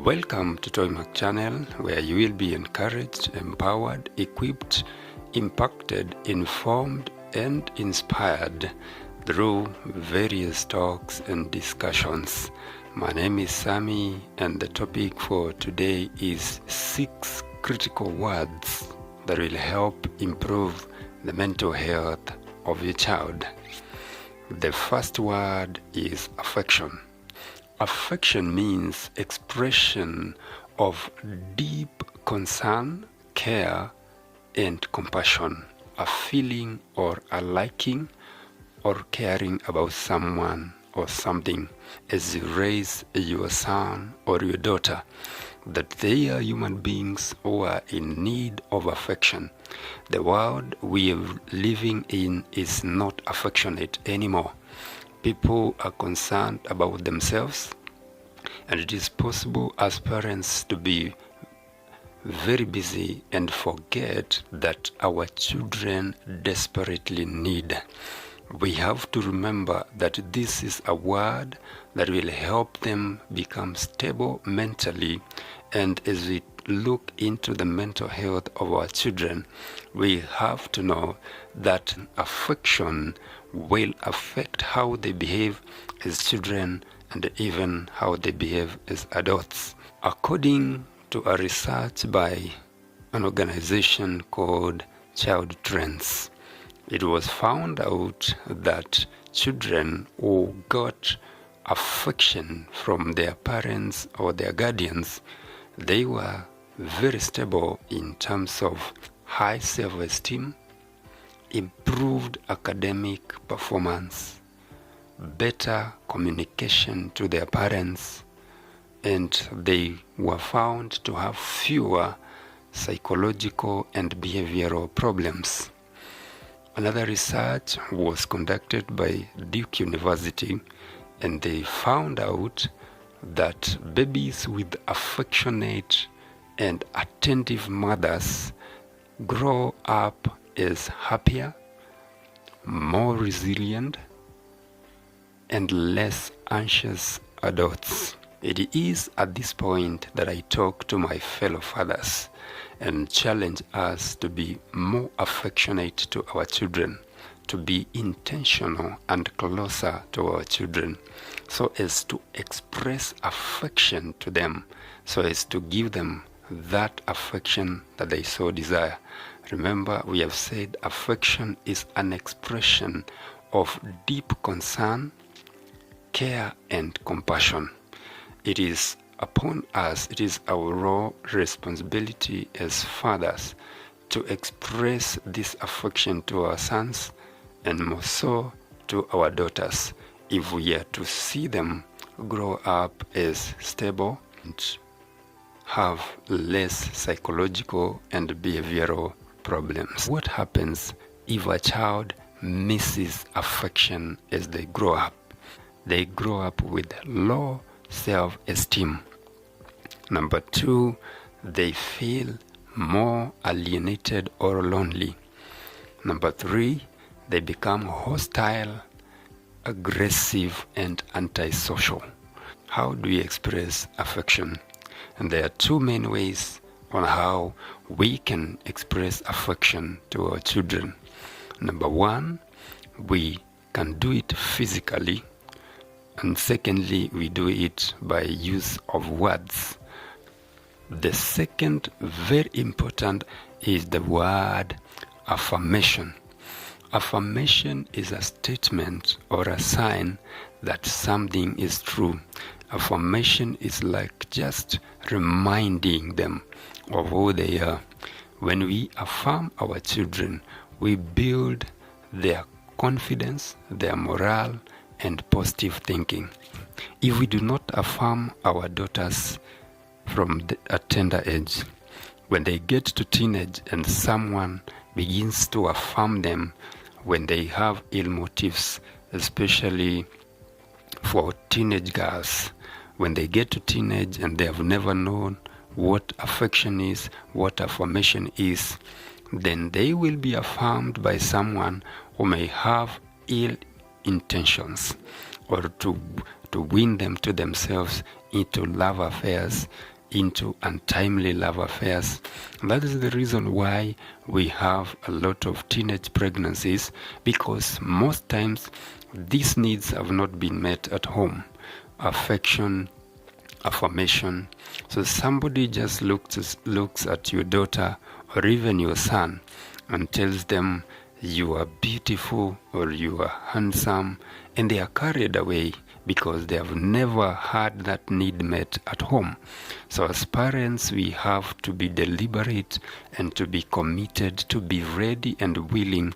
Welcome to Toymark channel, where you will be encouraged, empowered, equipped, impacted, informed, and inspired through various talks and discussions. My name is Sami, and the topic for today is 6 critical words that will help improve the mental health of your child. The first word is affection. Affection means expression of deep concern, care, and compassion, a feeling or a liking or caring about someone or something as you raise your son or your daughter, that they are human beings who are in need of affection. The world we are living in is not affectionate anymore. People are concerned about themselves, and it is possible as parents to be very busy and forget that our children desperately need. We have to remember that this is a word that will help them become stable mentally, and as we look into the mental health of our children, we have to know that affection will affect how they behave as children and even how they behave as adults. According to a research by an organization called Child Trends, it was found out that children who got affection from their parents or their guardians, they were very stable in terms of high self-esteem, improved academic performance, better communication to their parents, and they were found to have fewer psychological and behavioral problems. Another research was conducted by Duke University, and they found out that babies with affectionate and attentive mothers grow up as happier, more resilient, and less anxious adults. It is at this point that I talk to my fellow fathers and challenge us to be more affectionate to our children, to be intentional and closer to our children, so as to express affection to them, so as to give them that affection that they so desire. Remember, we have said affection is an expression of deep concern, care, and compassion. It is upon us, it is our raw responsibility as fathers to express this affection to our sons, and more so to our daughters, if we are to see them grow up as stable and have less psychological and behavioral problems. What happens if a child misses affection as they grow up? They grow up with low self-esteem. Number 2, they feel more alienated or lonely. Number 3, they become hostile, aggressive, and antisocial. How do we express affection? And there are 2 main ways on how we can express affection to our children. Number 1, we can do it physically, and secondly, we do it by use of words. The second very important is the word affirmation. Affirmation is a statement or a sign that something is true. Affirmation is like just reminding them of who they are. When we affirm our children, we build their confidence, their morale, and positive thinking. If we do not affirm our daughters from a tender age, when they get to teenage and someone begins to affirm them when they have ill motives, especially for teenage girls, when they get to teenage and they have never known what affection is, what affirmation is, then they will be affirmed by someone who may have ill intentions, or to win them to themselves into love affairs into untimely love affairs. That is the reason why we have a lot of teenage pregnancies, because most times these needs have not been met at home. Affection, affirmation. So somebody just looks at your daughter or even your son and tells them you are beautiful or you are handsome, and they are carried away because they have never had that need met at home. So as parents, we have to be deliberate and to be committed, to be ready and willing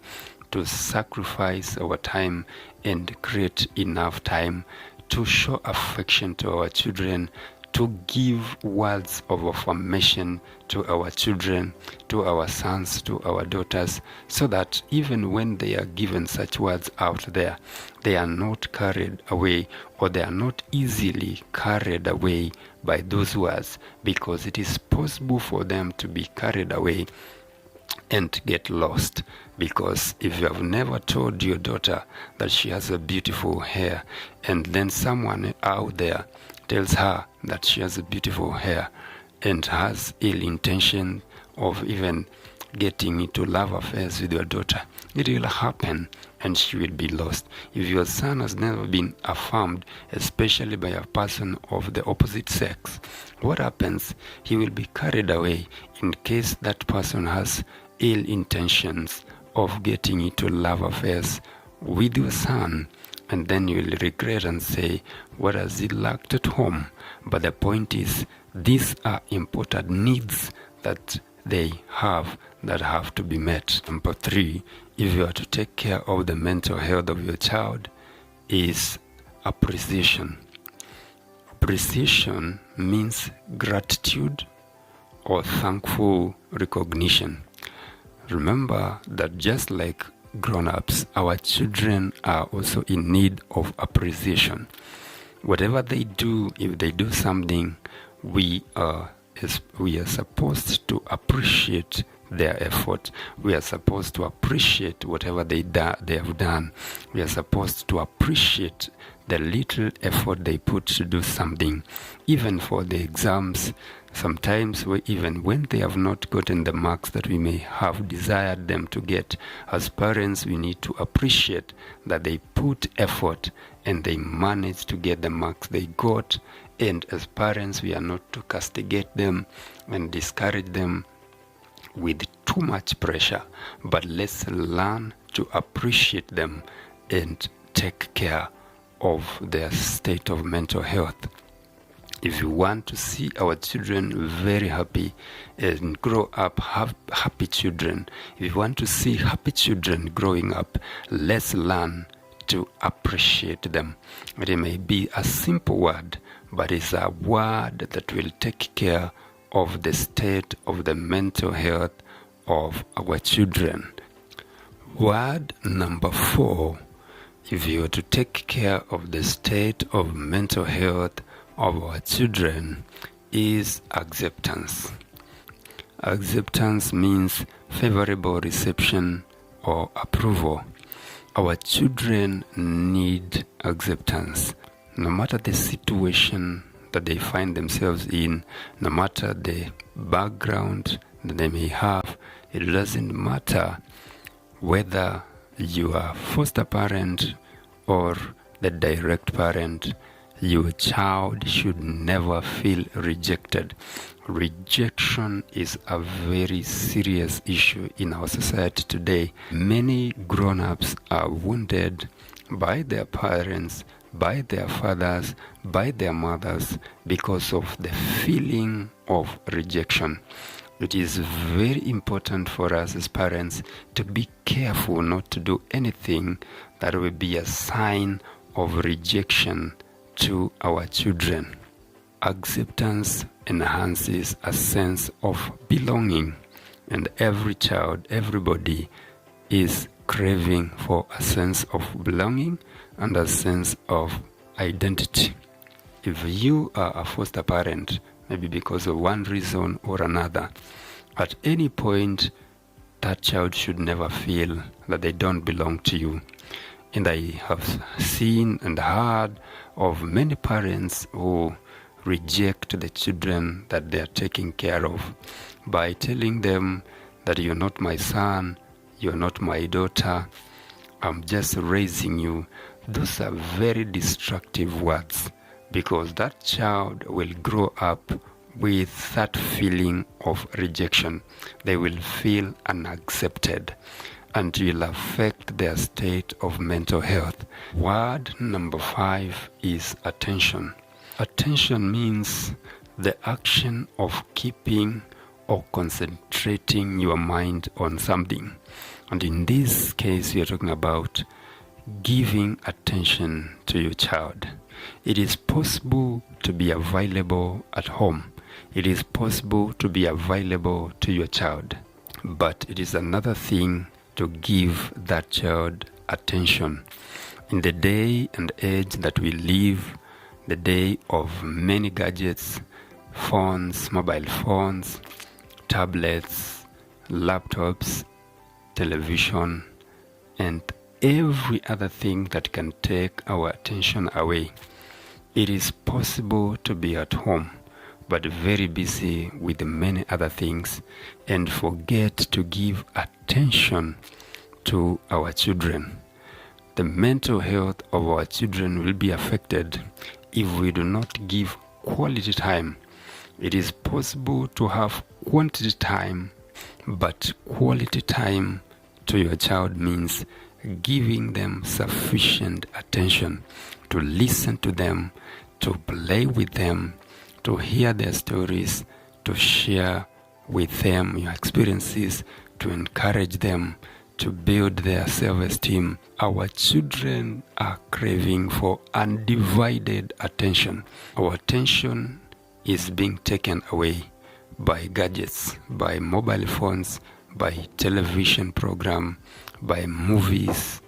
to sacrifice our time and create enough time to show affection to our children, to give words of affirmation to our children, to our sons, to our daughters, so that even when they are given such words out there, they are not carried away, or they are not easily carried away by those words, because it is possible for them to be carried away and get lost. Because if you have never told your daughter that she has a beautiful hair, and then someone out there tells her that she has a beautiful hair and has ill intention of even getting into love affairs with your daughter, it will happen and she will be lost. If your son has never been affirmed, especially by a person of the opposite sex, what happens? He will be carried away in case that person has ill intentions of getting into love affairs with your son, and then you will regret and say, what has he lacked at home? But the point is, these are important needs that they have that have to be met. Number 3, if you are to take care of the mental health of your child, is appreciation. Appreciation means gratitude or thankful recognition. Remember that just like grown-ups, our children are also in need of appreciation. Whatever they do, if they do something, we are supposed to appreciate their effort. We are supposed to appreciate whatever they have done. We are supposed to appreciate the little effort they put to do something. Even for the exams, sometimes even when they have not gotten the marks that we may have desired them to get, as parents we need to appreciate that they put effort and they managed to get the marks they got. And as parents, we are not to castigate them and discourage them with too much pressure, but let's learn to appreciate them and take care of their state of mental health. If you want to see our children very happy and grow up happy children, if you want to see happy children growing up, let's learn to appreciate them. It may be a simple word, but it's a word that will take care of the state of the mental health of our children. Word number 4, if you are to take care of the state of mental health of our children, is acceptance. Acceptance means favorable reception or approval. Our children need acceptance. No matter the situation that they find themselves in, no matter the background that they may have, it doesn't matter whether you are foster parent or the direct parent, your child should never feel rejected. Rejection is a very serious issue in our society today. Many grown-ups are wounded by their parents, by their fathers, by their mothers, because of the feeling of rejection. It is very important for us as parents to be careful not to do anything that will be a sign of rejection to our children. Acceptance enhances a sense of belonging, and every child, everybody is craving for a sense of belonging and a sense of identity. If you are a foster parent, maybe because of one reason or another, at any point that child should never feel that they don't belong to you. And I have seen and heard of many parents who reject the children that they are taking care of by telling them that you're not my son, you're not my daughter, I'm just raising you. Those are very destructive words, because that child will grow up with that feeling of rejection. They will feel unaccepted, and will affect their state of mental health. Word number 5 is attention. Attention means the action of keeping or concentrating your mind on something. And in this case, we are talking about giving attention to your child. It is possible to be available at home. It is possible to be available to your child. But it is another thing to give that child attention. In the day and age that we live, the day of many gadgets, phones, mobile phones, tablets, laptops, television, and every other thing that can take our attention away. It is possible to be at home, but very busy with many other things, and forget to give attention to our children. The mental health of our children will be affected if we do not give quality time. It is possible to have quantity time, but quality time to your child means giving them sufficient attention, to listen to them, to play with them, to hear their stories, to share with them your experiences, to encourage them, to build their self-esteem. Our children are craving for undivided attention. Our attention is being taken away by gadgets, by mobile phones, by television program, by movies,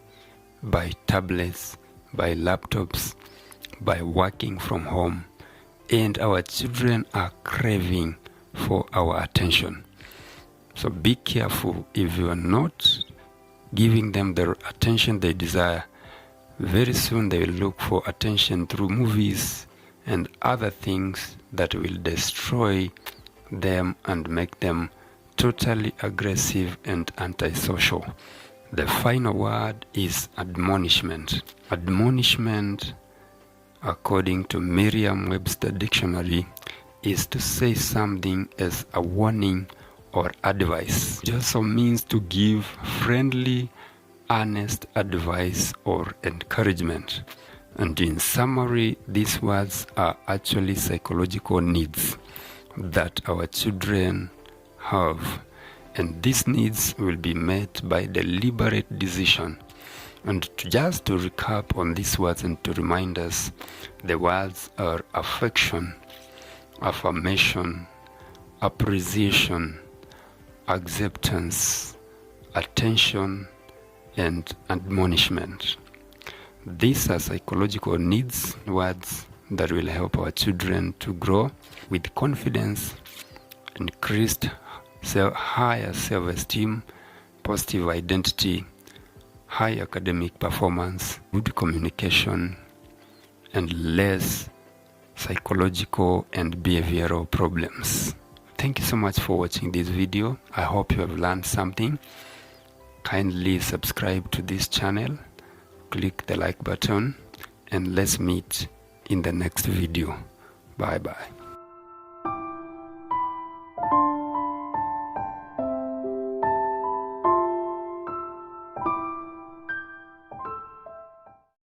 by tablets, by laptops, by working from home. And our children are craving for our attention. So be careful. If you are not giving them the attention they desire, very soon they will look for attention through movies and other things that will destroy them and make them totally aggressive and antisocial. The final word is admonishment. Admonishment, according to Merriam-Webster Dictionary, is to say something as a warning or advice. It also means to give friendly, honest advice or encouragement. And in summary, these words are actually psychological needs that our children have. And these needs will be met by deliberate decision. And just to recap on these words and to remind us, the words are affection, affirmation, appreciation, acceptance, attention, and admonishment. These are psychological needs, words that will help our children to grow with confidence, increased higher self-esteem, positive identity, high academic performance, good communication, and less psychological and behavioral problems. Thank you so much for watching this video. I hope you have learned something. Kindly subscribe to this channel, click the like button, and let's meet in the next video. Bye bye.